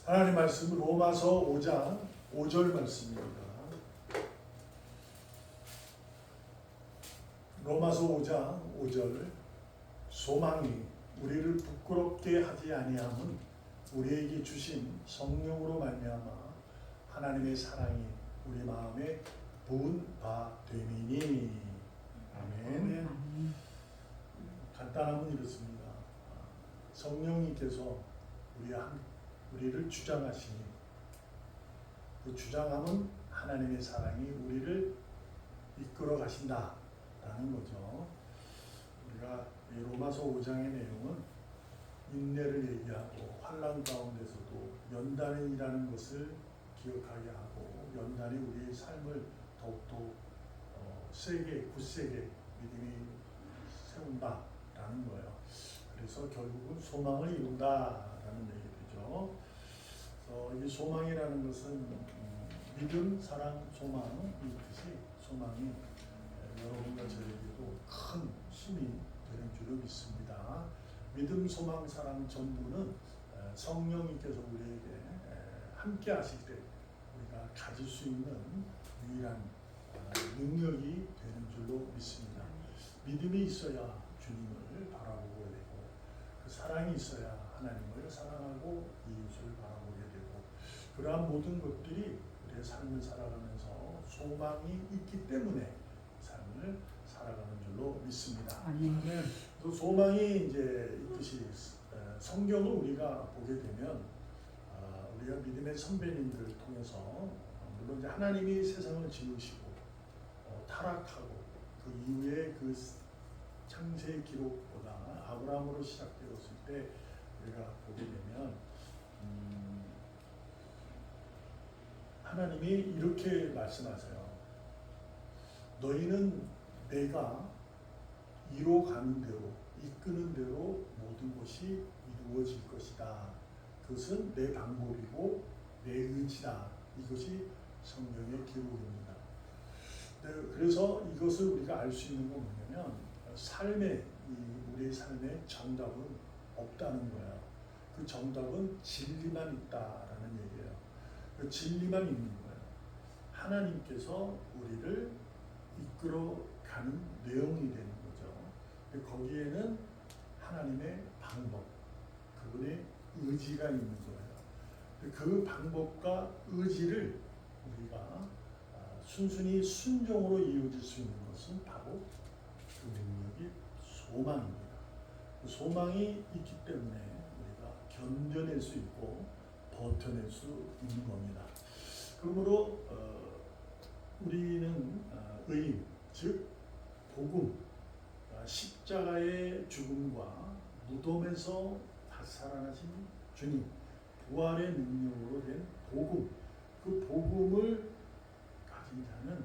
하나님 말씀 로마서 5장 5절 말씀입니다. 로마서 5장 5절 소망이 우리를 부끄럽게 하지 아니함은 우리에게 주신 성령으로 말미암아 하나님의 사랑이 우리 마음에 부은 바 됨이니. 아멘. 간단함은 이렇습니다. 성령님께서 우리를 주장하시니 그 주장함은 하나님의 사랑이 우리를 이끌어 가신다라는 거죠. 우리가 로마서 5장의 내용은 인내를 얘기하고 환난 가운데서도 연단이라는 것을 기억하게 하고 연단이 우리의 삶을 더욱더 세게 굳세게 믿음이 세운다라는 거예요. 그래서 결국은 소망을 이룬다라는 얘기죠. 이 소망이라는 것은 믿음, 사랑, 소망이 있듯이 소망이 여러분과 저에게도 큰 힘이 되는 줄로 믿습니다. 믿음, 소망, 사랑 전부는 성령님께서 우리에게 함께 하실 때 우리가 가질 수 있는 유일한 능력이 되는 줄로 믿습니다. 믿음이 있어야 주님을 바라보게 되고 그 사랑이 있어야 하나님을 사랑하고 이웃을 바라보게 되고 그러한 모든 것들이 우리의 삶을 살아가면서 소망이 있기 때문에 삶을 살아가는 줄로 믿습니다. 그래서 소망이 이제 있듯이 성경을 우리가 보게 되면 우리가 믿음의 선배님들을 통해서 물론 이제 하나님이 세상을 지으시고 타락하고 그 이후에 그 창세의 기록보다 아브라함으로 시작되었을 때 우리가 보게 되면 하나님이 이렇게 말씀하세요. 너희는 내가 이뤄가는 대로 이끄는 대로 모든 것이 이루어질 것이다. 그것은 내 방법이고 내 의지다. 이것이 성경의 기록입니다. 그래서 이것을 우리가 알 수 있는 건 뭐냐면 우리의 삶의 정답은 없다는 거야. 그 정답은 진리만 있다라는 얘기예요. 그 진리만 있는 거예요. 하나님께서 우리를 이끌어가는 내용이 되는 거죠. 거기에는 하나님의 방법, 그분의 의지가 있는 거예요. 그 방법과 의지를 우리가 순순히 순종으로 이루어질 수 있는 것은 바로 그 능력이 소망입니다. 그 소망이 있기 때문에 우리가 견뎌낼 수 있고 버텨낼 수 있는 겁니다. 그러므로 우리는 의인, 즉 복음, 십자가의 죽음과 무덤에서 다시 살아나신 주님, 부활의 능력으로 된 복음, 그 복음을 가진 자는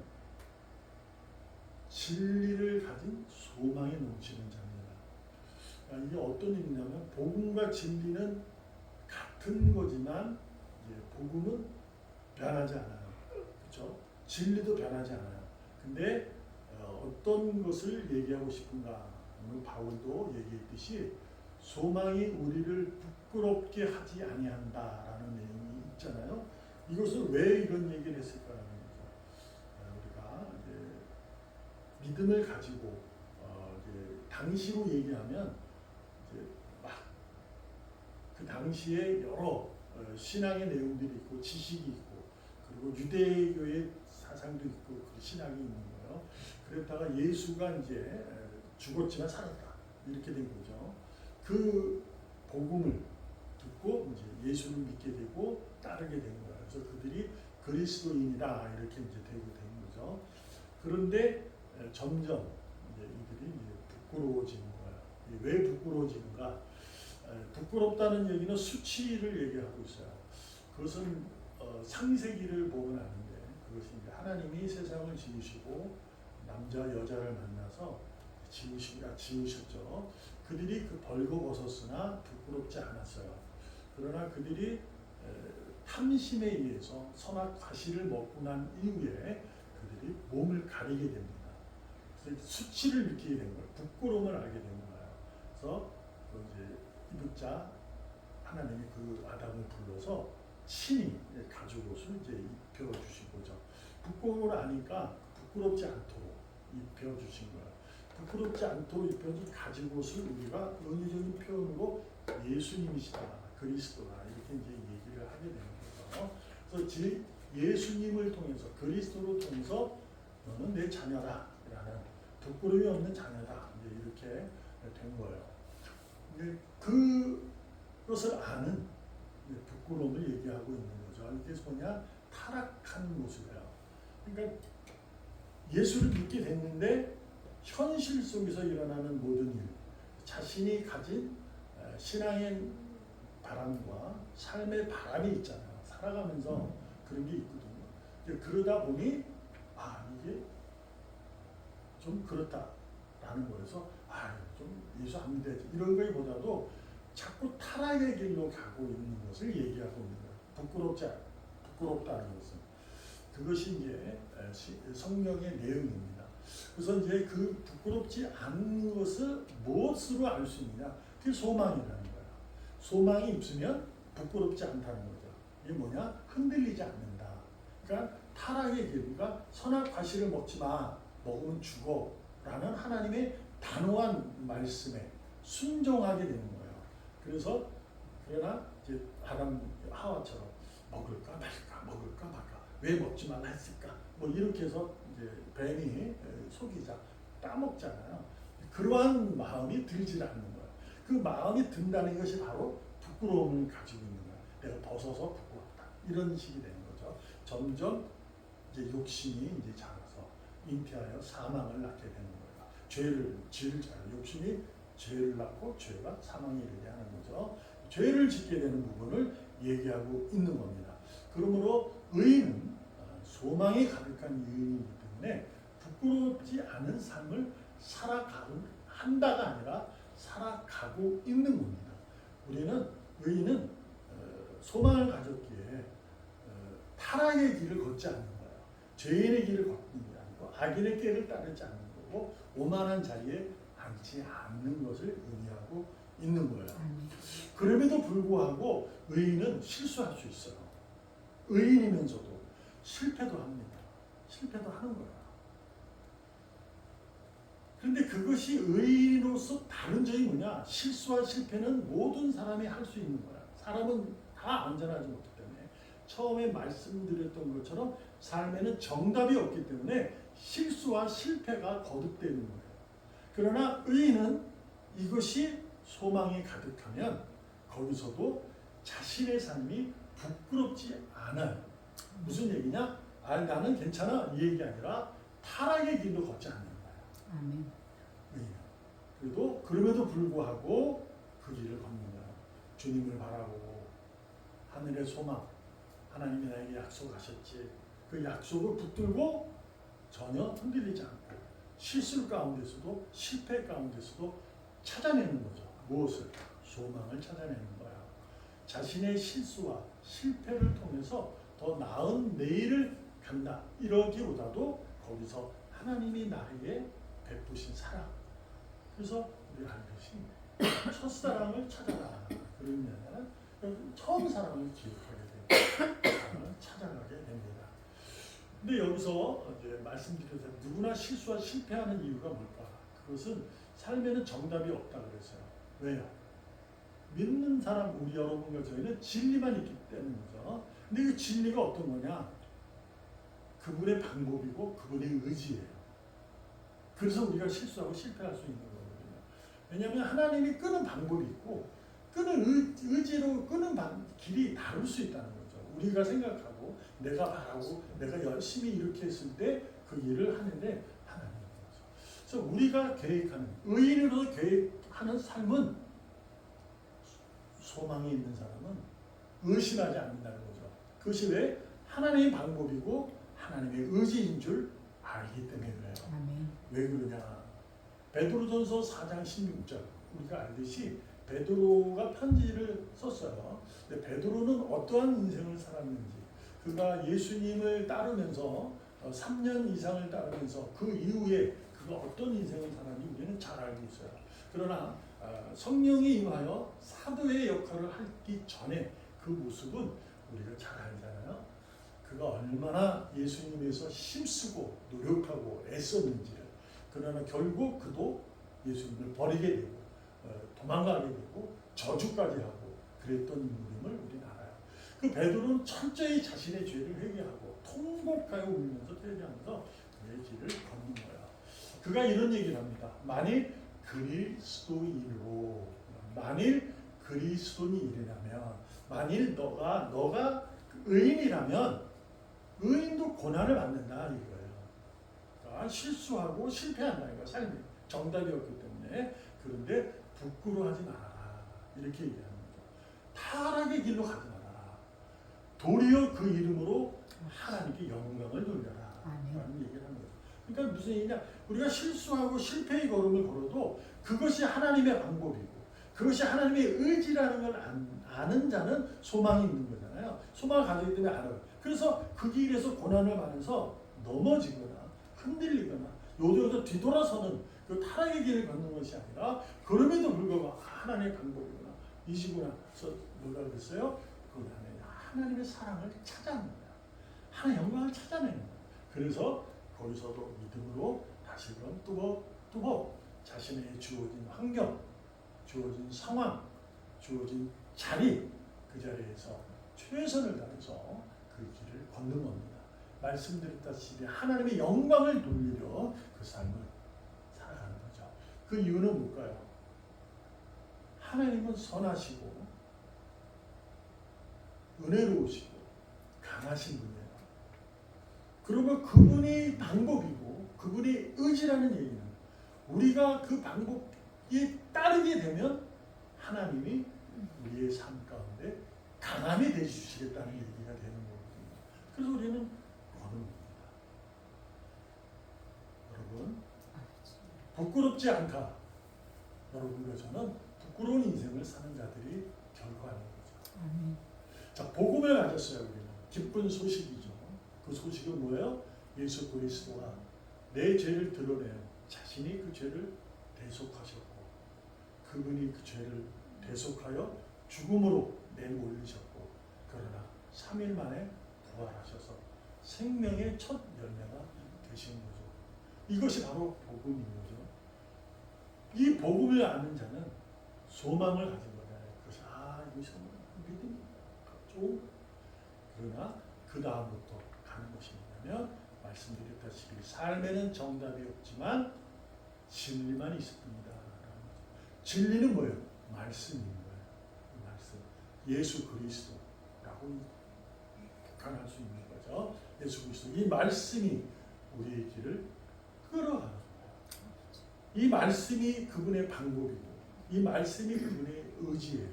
진리를 가진 소망에 넘치는 자입니다. 이게 어떤 의미냐면 복음과 진리는 같은 거지만 복음은 변하지 않아요. 그렇죠? 진리도 변하지 않아요. 근데 어떤 것을 얘기하고 싶은가? 오늘 바울도 얘기했듯이 소망이 우리를 부끄럽게 하지 아니한다라는 내용이 있잖아요. 이것을 왜 이런 얘기를 했을까라는 거죠. 우리가 믿음을 가지고 당시로 얘기하면 막 그 당시에 여러 신앙의 내용들이 있고 지식이 있고 그리고 유대교의 사상도 있고 그 신학이 있는 거예요. 그랬다가 예수가 이제 죽었지만 살았다 이렇게 된 거죠. 그 복음을 듣고 이제 예수를 믿게 되고 따르게 된 거예요. 그래서 그들이 그리스도인이다 이렇게 이제 되고 된 거죠. 그런데 점점 이제 이들이 이제 부끄러워지는 거예요. 왜 부끄러워지는가? 부끄럽다는 얘기는 수치를 얘기하고 있어요. 그것은 창세기를 보면 아는데 그것이 이제 하나님이 세상을 지으시고 남자 여자를 만나서 지으셨죠. 그들이 그 벌거벗었으나 부끄럽지 않았어요. 그러나 그들이 탐심에 의해서 선악 과실을 먹고 난 이후에 그들이 몸을 가리게 됩니다. 그래서 수치를 느끼게 된 거예요. 부끄러움을 알게 된 거예요. 그래서 이제 이북자 하나님이 그 아담을 불러서 친히 가죽 옷을 이제 입혀 주신 거죠. 부끄러움을 아니까 부끄럽지 않도록 입혀 주신 거예요. 부끄럽지 않도록 입혀준 가죽 옷을 우리가 은유적인 표현으로 예수님이시다, 그리스도다 이렇게 이제 얘기를 하게 되는 거죠. 그래서 예수님을 통해서 그리스도를 통해서 너는 내 자녀다라는 부끄러움이 없는 자녀다 이제 이렇게 된 거예요. 그것을 아는 부끄러움을 얘기하고 있는 거죠. 이게 뭐냐? 타락한 모습이에요. 그러니까 예수를 믿게 됐는데 현실 속에서 일어나는 모든 일, 자신이 가진 신앙의 바람과 삶의 바람이 있잖아요. 살아가면서 그런 게 있거든요. 그러다 보니 이게 좀 그렇다라는 거여서 좀 예수 안 믿어야지 이런 거보다도 자꾸 타락의 길로 가고 있는 것을 얘기하고 있는 거예요. 부끄럽다는 것은 그것이 이제 성경의 내용입니다. 그래서 이제 그 부끄럽지 않는 것을 무엇으로 알 수 있느냐? 그게 소망이라는 거예요. 소망이 있으면 부끄럽지 않다는 거죠. 이게 뭐냐? 흔들리지 않는다. 그러니까 타락의 길, 그러니까 선악 과실을 먹지 마, 먹으면 죽어라는 하나님의 단호한 말씀에 순종하게 되는 거예요. 그러나 이제 아담 하와처럼 먹을까 말까 왜 먹지 말라 했을까 뭐 이렇게 해서 이제 뱀이 속이자 따먹잖아요. 그러한 마음이 들지 않는 거예요. 그 마음이 든다는 것이 바로 부끄러움을 가지고 있는 거예요. 내가 벗어서 부끄럽다 이런 식이 되는 거죠. 점점 이제 욕심이 이제 자라서 잉태하여 사망을 낳게 되는 거예요. 죄를 지을 욕심이 죄를 낳고 죄가 사망에 이르게 하는 거죠. 죄를 짓게 되는 부분을 얘기하고 있는 겁니다. 그러므로 의인은 소망이 가득한 유인이기 때문에 부끄럽지 않은 삶을 살아간다가 아니라 살아가고 있는 겁니다. 의인은 소망을 가졌기에 타락의 길을 걷지 않는 거예요. 죄인의 길을 걷는 게 아니고 악인의 길을 따르지 않는 거고 오만한 자리에 앉지 않는 것을 의미하고 있는 거예요. 그럼에도 불구하고 의인은 실수할 수 있어요. 의인이면서도 실패도 합니다. 실패도 하는 거야. 그런데 그것이 의인으로서 다른 점이 뭐냐? 실수와 실패는 모든 사람이 할 수 있는 거야. 사람은 다 안전하지 못하기 때문에 처음에 말씀드렸던 것처럼 삶에는 정답이 없기 때문에 실수와 실패가 거듭되는 거예요. 그러나 의인은 이것이 소망이 가득하면 거기서도 자신의 삶이 부끄럽지 않아요. 무슨 얘기냐? 나는 괜찮아 이 얘기 아니라 타락의 길로 걷지 않는 거예요. 아멘. 그래도 그럼에도 불구하고 그 길을 걷는 거예요. 주님을 바라보고 하늘의 소망, 하나님이 나에게 약속하셨지. 그 약속을 붙들고 전혀 흔들리지 않고 실수 가운데서도 실패 가운데서도 찾아내는 거죠. 무엇을? 소망을 찾아내는 거야. 자신의 실수와 실패를 통해서 더 나은 내일을 간다. 이러기보다도 거기서 하나님이 나에게 베푸신 사랑. 그래서 우리가 알듯이 첫사랑을 찾아라. 그러면 처음 사랑을 기억하게 되고 사랑을 찾아가게 됩니다. 근데 여기서 이제 말씀드렸듯이 누구나 실수와 실패하는 이유가 뭘까? 그것은 삶에는 정답이 없다 그랬어요. 왜요? 믿는 사람 우리 여러분과 저희는 진리만 있기 때문이죠. 근데 그 진리가 어떤 거냐? 그분의 방법이고 그분의 의지예요. 그래서 우리가 실수하고 실패할 수 있는 거거든요. 왜냐하면 하나님이 끄는 방법이 있고 끄는 의지로 끄는 길이 다를 수 있다는 거죠. 우리가 생각하고 내가 바라고 내가 열심히 이렇게 했을 때 그 일을 하는데 하나님이 거죠. 그래서 우리가 계획하는 의인으로 계획하는 삶은 소망이 있는 사람은 의심하지 않는다는 거죠. 그것이 왜? 하나님의 방법이고 하나님의 의지인 줄 알기 때문에 그래요. 아멘. 왜 그러냐? 베드로전서 4장 16절 우리가 알듯이 베드로가 편지를 썼어요. 근데 베드로는 어떠한 인생을 살았는지 그가 예수님을 따르면서 3년 이상을 따르면서 그 이후에 그가 어떤 인생을 살았는지 우리는 잘 알고 있어요. 그러나 성령이 임하여 사도의 역할을 하기 전에 그 모습은 우리가 잘 알잖아요. 그가 얼마나 예수님에서 힘쓰고 노력하고 애썼는지를. 그러나 결국 그도 예수님을 버리게 되고 도망가게 되고 저주까지 하고 그랬던 인물임을 우리는 알아요. 그 베드로는 철저히 자신의 죄를 회개하고 통곡하여 울면서 회개하면서 그의 길을 걷는 거야. 그가 이런 얘기를 합니다. 만일 그리스도인으로, 만일 그리스도인이라면, 만일 너가 의인이라면 의인도 고난을 받는다 이거예요. 그러니까 실수하고 실패한다 이거 삶이 정답이었기 때문에. 그런데 부끄러워하지 말아라 이렇게 얘기하는 거죠. 타락의 길로 가지 말아라. 도리어 그 이름으로 하나님께 영광을 돌려라 라는 얘기를 하는 거죠. 그러니까 무슨 얘기냐, 우리가 실수하고 실패의 걸음을 걸어도 그것이 하나님의 방법이고 그것이 하나님의 의지라는 걸 아는 자는 소망이 있는 거잖아요. 소망을 가지기 때문에 알아요. 그래서 그 길에서 고난을 받아서 넘어지거나 흔들리거나 요도요도 뒤돌아서는 그 타락의 길을 걷는 것이 아니라, 그럼에도 불구하고 하나님의 방법이구나, 이지구나 해서 뭐라 그랬어요? 그 안에 하나님의 사랑을 찾아내는 거야. 하나님의 영광을 찾아내는 거야. 그래서 거기서도 믿음으로 다시금 뚜벅뚜벅 자신의 주어진 환경, 주어진 상황, 주어진 자리, 그 자리에서 최선을 다해서 그 길을 걷는 겁니다. 말씀드렸다시피 하나님의 영광을 돌리려 그 삶을 살아가는 거죠. 그 이유는 뭘까요? 하나님은 선하시고 은혜로우시고 강하신 분이에요. 그러면 그분이 방법이고 그분이 의지라는 얘기는, 우리가 그 방법에 따르게 되면 하나님이 우리의 삶 가운데 강함이 되주시겠다는 얘기가 되는 거거든요. 그래서 우리는 거는 겁니다. 여러분, 부끄럽지 않다. 여러분과 저는 부끄러운 인생을 사는 자들이 결코 아닌 거죠. 자, 복음을 가졌어요. 우리는 기쁜 소식이죠. 그 소식은 뭐예요? 예수 그리스도가 내 죄를 드러내요. 자신이 그 죄를 대속하셨고 그분이 그 죄를 대속하여 죽음으로 내몰리셨고, 그러나 3일 만에 부활하셔서 생명의 첫 열매가 되신 거죠. 이것이 바로 복음인 거죠. 이 복음을 아는 자는 소망을 가진 거잖아요. 그것이 이것이 믿음이 좋은. 그러나 그 다음부터 가는 것이 뭐냐면, 말씀드렸다시피 삶에는 정답이 없지만 진리만 있을 뿐이다. 진리는 뭐예요? 말씀인 거예요. 말씀. 예수 그리스도라고 북한할 수 있는 거죠. 예수 그리스도. 이 말씀이 우리의 길을 끌어가는 거예요. 이 말씀이 그분의 방법이고 이 말씀이 그분의 의지예요.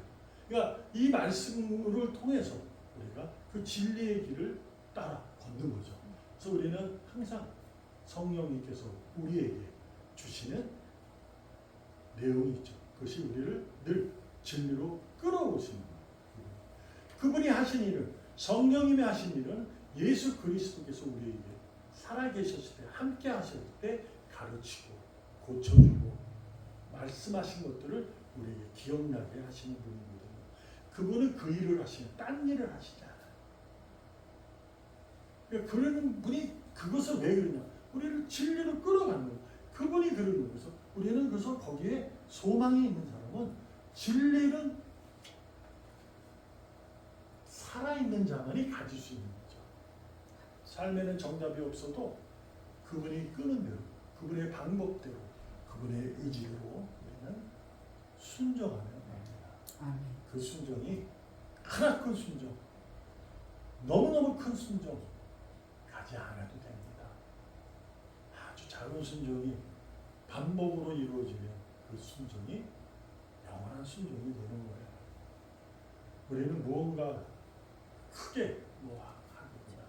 그러니까 이 말씀을 통해서 우리가 그 진리의 길을 따라 걷는 거죠. 그래서 우리는 항상 성령님께서 우리에게 주시는 내용이 있죠. 그것이 우리를 늘 진리로 끌어오시는 거예요. 그분이 하신 일은, 성령님이 하신 일은 예수 그리스도께서 우리에게 살아계셨을 때, 함께 하셨을 때 가르치고 고쳐주고 말씀하신 것들을 우리에게 기억나게 하시는 분이거든요. 그분은 그 일을 하시면 딴 일을 하시지 않아요. 그러니까 그런 분이 그것을 왜 그러냐? 우리를 진리로 끌어가는 거예요. 그분이 그러는 거죠. 우리는 그래서 거기에 소망이 있는 사람은, 진리는 살아있는 자만이 가질 수 있는 거죠. 삶에는 정답이 없어도 그분이 끄는 대로, 그분의 방법대로, 그분의 의지대로 우리는 순종하면 됩니다. 그 순종이 크나큰 순종, 너무너무 큰 순종 가지 않아도 됩니다. 아주 작은 순종이 반복으로 이루어지면 그 순종이 영원한 순종이 되는 거예요. 우리는 무언가 크게 하거든요.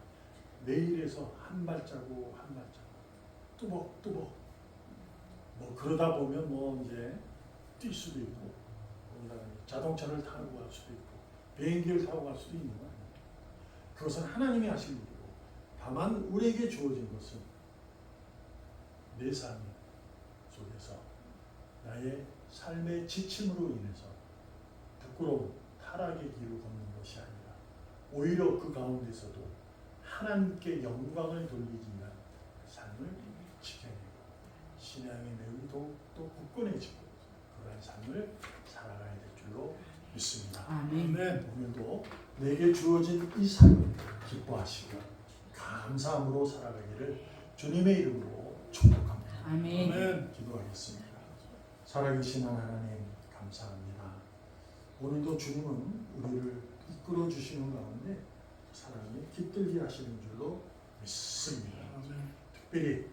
내일에서 한 발자국 한 발자국 뚜벅뚜벅 그러다 보면 이제 뛸 수도 있고, 자동차를 타고 갈 수도 있고 비행기를 타고 갈 수도 있는 거 아니에요. 그것은 하나님이 하신 일이고, 다만 우리에게 주어진 것은 내 삶 속에서 나의 삶의 지침으로 인해서 부끄러운 타락의 길을 걷는 것이 아니라 오히려 그 가운데서도 하나님께 영광을 돌리기 위한 그 삶을 지켜내고 신앙의 매우 또 굳건해지고 그러한 삶을 살아가야 될 줄로 믿습니다. 아멘. 오늘도 내게 주어진 이 삶을 기뻐하시고 감사함으로 살아가기를 주님의 이름으로 축복합니다. 아멘. 기도하겠습니다. 살아계신 하나님 감사합니다. 오늘도 주님은 우리를 이끌어 주시는 가운데 사랑에 깃들게 하시는 줄로 믿습니다. 특별히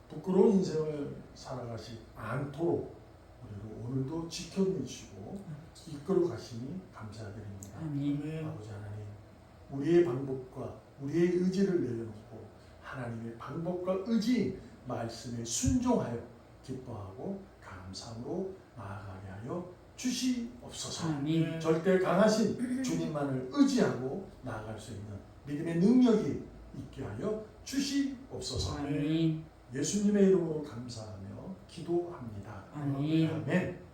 부끄러운 인생을 살아가지 않도록 우리를 오늘도 지켜주시고 이끌어 가시니 감사드립니다. 아멘. 아버지 하나님, 우리의 방법과 우리의 의지를 내려놓고 하나님의 방법과 의지 말씀에 순종하여 기뻐하고 감사함으로 나아가게 하여 주시옵소서. 아멘. 절대 강하신 주님만을 의지하고 나아갈 수 있는 믿음의 능력이 있게 하여 주시옵소서. 아멘. 예수님의 이름으로 감사하며 기도합니다. 아멘. 아멘.